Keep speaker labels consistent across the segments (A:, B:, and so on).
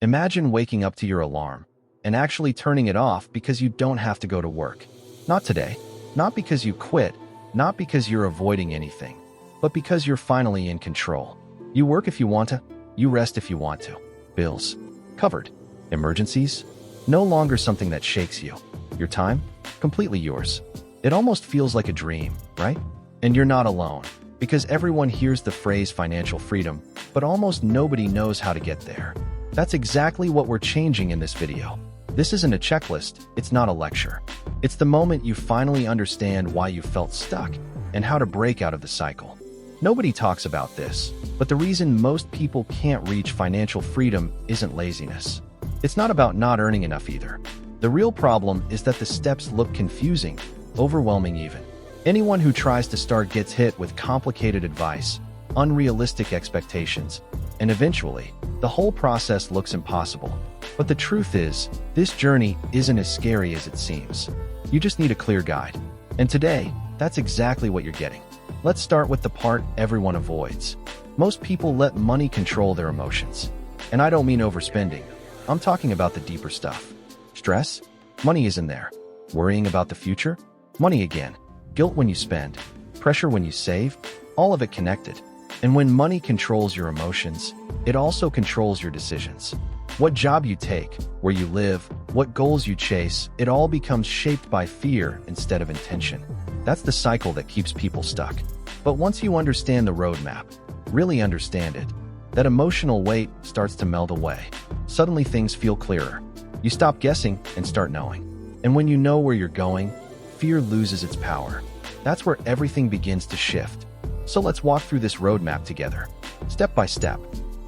A: Imagine waking up to your alarm and actually turning it off because you don't have to go to work. Not today, not because you quit, not because you're avoiding anything, but because you're finally in control. You work if you want to, you rest if you want to. Bills covered. Emergencies no longer something that shakes you. Your time completely yours. It almost feels like a dream, right? And you're not alone, because everyone hears the phrase financial freedom, but almost nobody knows how to get there. That's exactly what we're changing in this video. This isn't a checklist, it's not a lecture. It's the moment you finally understand why you felt stuck and how to break out of the cycle. Nobody talks about this, but the reason most people can't reach financial freedom isn't laziness. It's not about not earning enough either. The real problem is that the steps look confusing, overwhelming even. Anyone who tries to start gets hit with complicated advice, unrealistic expectations, and eventually, the whole process looks impossible. But the truth is, this journey isn't as scary as it seems. You just need a clear guide. And today, that's exactly what you're getting. Let's start with the part everyone avoids. Most people let money control their emotions. And I don't mean overspending. I'm talking about the deeper stuff. Stress? Money isn't there. Worrying about the future? Money again. Guilt when you spend. Pressure when you save? All of it connected. And when money controls your emotions, it also controls your decisions. What job you take, where you live, what goals you chase, it all becomes shaped by fear instead of intention. That's the cycle that keeps people stuck. But once you understand the roadmap, really understand it, that emotional weight starts to melt away. Suddenly things feel clearer. You stop guessing and start knowing. And when you know where you're going, fear loses its power. That's where everything begins to shift. So let's walk through this roadmap together, step by step.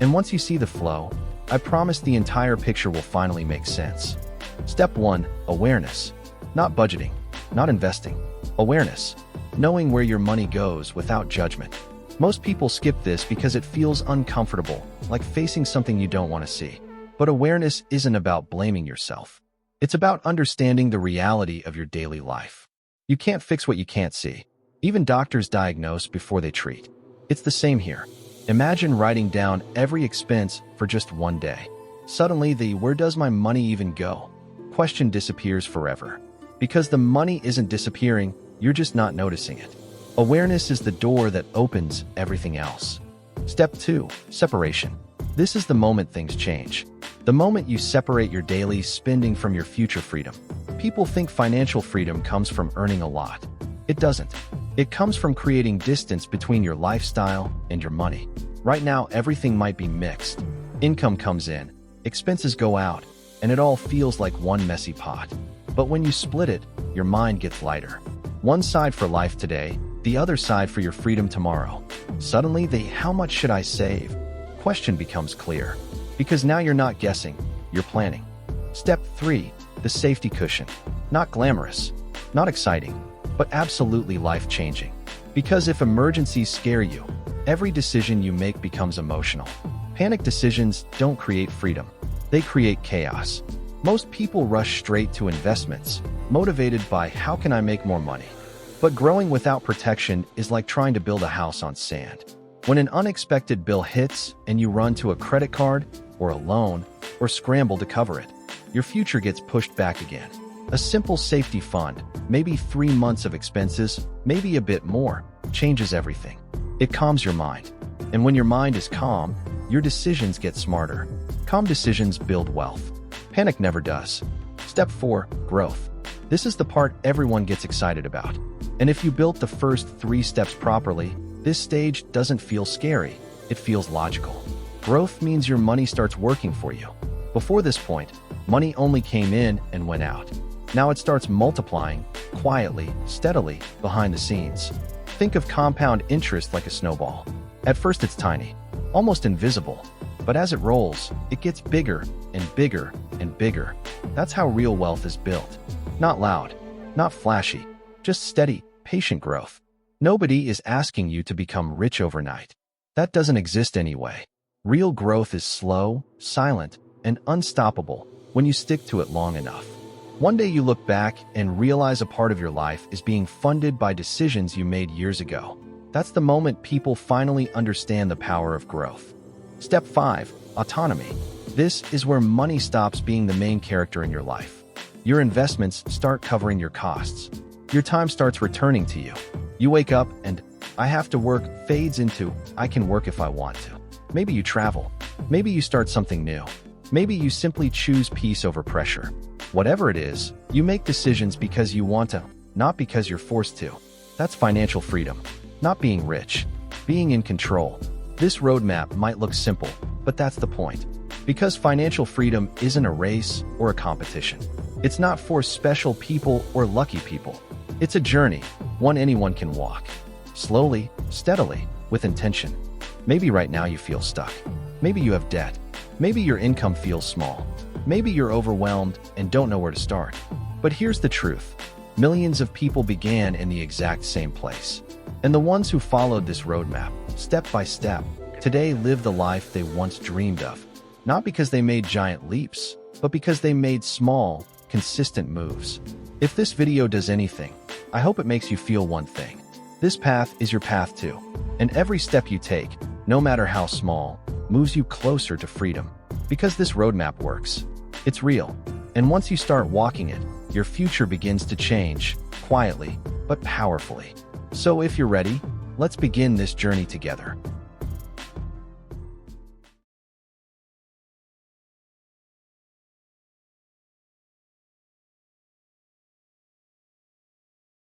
A: And once you see the flow, I promise the entire picture will finally make sense. Step 1, awareness. Not budgeting, not investing. Awareness. Knowing where your money goes without judgment. Most people skip this because it feels uncomfortable, like facing something you don't want to see. But awareness isn't about blaming yourself. It's about understanding the reality of your daily life. You can't fix what you can't see. Even doctors diagnose before they treat. It's the same here. Imagine writing down every expense for just one day. Suddenly the "where does my money even go?" question disappears forever. Because the money isn't disappearing, you're just not noticing it. Awareness is the door that opens everything else. Step 2, separation. This is the moment things change. The moment you separate your daily spending from your future freedom. People think financial freedom comes from earning a lot. It doesn't. It comes from creating distance between your lifestyle and your money. Right now, everything might be mixed. Income comes in, expenses go out, and it all feels like one messy pot. But when you split it, your mind gets lighter. One side for life today, the other side for your freedom tomorrow. Suddenly, the "how much should I save?" question becomes clear. Because now you're not guessing, you're planning. Step 3, the safety cushion. Not glamorous, not exciting, but absolutely life-changing. Because if emergencies scare you, every decision you make becomes emotional. Panic decisions don't create freedom. They create chaos. Most people rush straight to investments, motivated by "how can I make more money?" But growing without protection is like trying to build a house on sand. When an unexpected bill hits and you run to a credit card or a loan or scramble to cover it, your future gets pushed back again. A simple safety fund, maybe 3 months of expenses, maybe a bit more, changes everything. It calms your mind. And when your mind is calm, your decisions get smarter. Calm decisions build wealth. Panic never does. Step 4, growth. This is the part everyone gets excited about. And if you built the first 3 steps properly, this stage doesn't feel scary. It feels logical. Growth means your money starts working for you. Before this point, money only came in and went out. Now it starts multiplying, quietly, steadily, behind the scenes. Think of compound interest like a snowball. At first it's tiny, almost invisible, but as it rolls, it gets bigger and bigger and bigger. That's how real wealth is built. Not loud, not flashy, just steady, patient growth. Nobody is asking you to become rich overnight. That doesn't exist anyway. Real growth is slow, silent, and unstoppable when you stick to it long enough. One day you look back and realize a part of your life is being funded by decisions you made years ago. That's the moment people finally understand the power of growth. Step 5, autonomy. This is where money stops being the main character in your life. Your investments start covering your costs. Your time starts returning to you. You wake up and "I have to work" fades into "I can work if I want to." Maybe you travel. Maybe you start something new. Maybe you simply choose peace over pressure. Whatever it is, you make decisions because you want to, not because you're forced to. That's financial freedom. Not being rich. Being in control. This roadmap might look simple, but that's the point. Because financial freedom isn't a race or a competition. It's not for special people or lucky people. It's a journey, one anyone can walk. Slowly, steadily, with intention. Maybe right now you feel stuck. Maybe you have debt. Maybe your income feels small. Maybe you're overwhelmed and don't know where to start. But here's the truth. Millions of people began in the exact same place. And the ones who followed this roadmap, step by step, today live the life they once dreamed of. Not because they made giant leaps, but because they made small, consistent moves. If this video does anything, I hope it makes you feel one thing. This path is your path too. And every step you take, no matter how small, moves you closer to freedom. Because this roadmap works. It's real. And once you start walking it, your future begins to change, quietly, but powerfully. So if you're ready, let's begin this journey together.